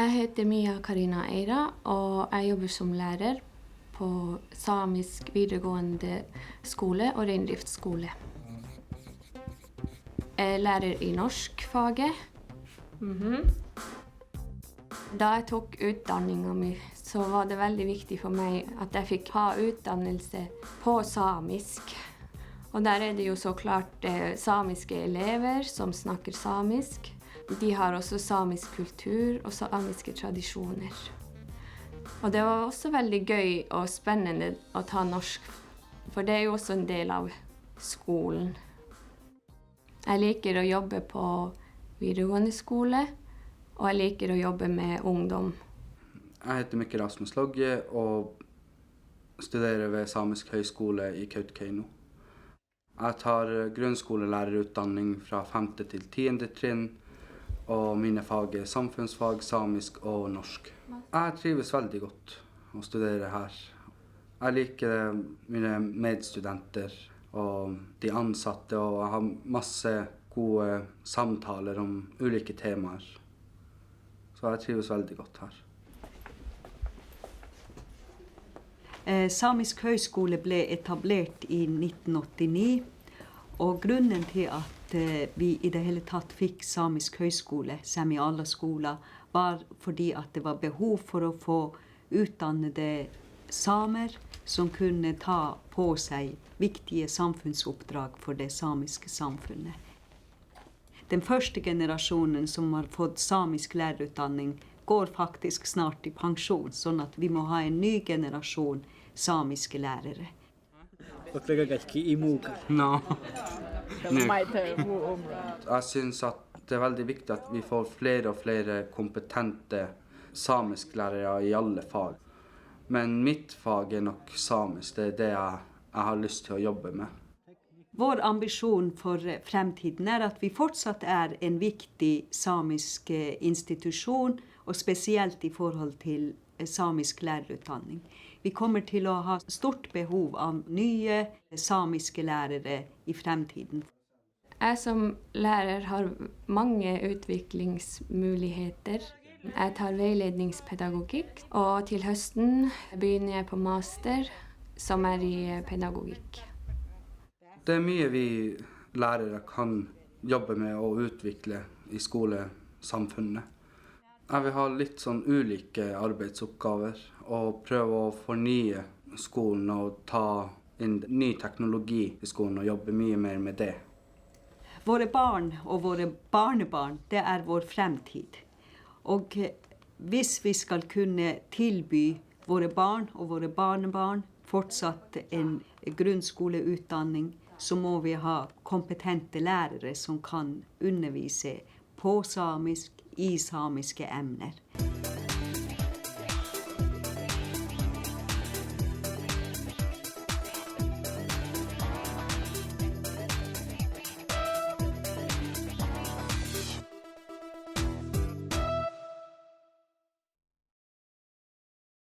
Jeg heter Mia Karina Eira, og jeg jobber som lærer på samisk videregående skole og reindriftsskole. Jeg lærer i norskfaget. Da jeg tok utdanningen min, så var det veldig viktig for meg at jeg fikk ha utdannelse på samisk. Og der er det jo så klart samiske elever som snakker samisk. De har også samisk kultur og samiske tradisjoner. Og det var også veldig gøy og spennende å ta norsk, for det er jo også en del av skolen. Jeg liker å jobbe på videregående skole, og jeg liker å jobbe med ungdom. Jeg heter Mikkel Rasmus Logge og studerer ved Samisk høyskole i Kautokeino. Jeg tar grunnskolelærerutdanning fra 5. til 10. trinn, og mine fag er samfunnsfag, samisk og norsk. Jeg trives veldig godt å studere her. Jeg liker mine medstudenter og de ansatte, og jeg har masse gode samtaler om ulike temaer. Så jeg trives veldig godt her. Samisk høyskole ble etablert i 1989, og grunnen til at vi i det hele tatt fikk Samisk høyskole, Sámi Allaskóla, var fordi at det var behov for å få utdannede samer som kunne ta på seg viktige samfunnsoppdrag for det samiske samfunnet. Den første generasjonen som har fått samisk lærerutdanning går faktisk snart i pensjon, sånn at vi må ha en ny generasjon samiske lærere. No. Jeg synes at det er veldig viktig at vi får flere og flere kompetente samisklærere i alle fag. Men mitt fag er nok samisk, det er det jeg har lyst til å jobbe med. Vår ambisjon for fremtiden er at vi fortsatt er en viktig samisk institusjon, og spesielt i forhold til samisk lærerutdanning. Vi kommer til å ha stort behov av nye samiske lærere i fremtiden. Jeg som lærer har mange utviklingsmuligheter. Jeg tar veiledningspedagogikk, og til høsten begynner jeg på master, som er i pedagogikk. Det er mye vi lærere kan jobbe med og utvikle i skolesamfunnet. Jeg vil ha litt sånn ulike arbeidsoppgaver og prøve å fornye skolen og ta inn ny teknologi i skolen og jobbe mye mer med det. Våre barn og våre barnebarn, det er vår fremtid. Og hvis vi skal kunne tilby våre barn og våre barnebarn fortsatt en grunnskoleutdanning, så må vi ha kompetente lærere som kan undervise på samisk i samiske emner.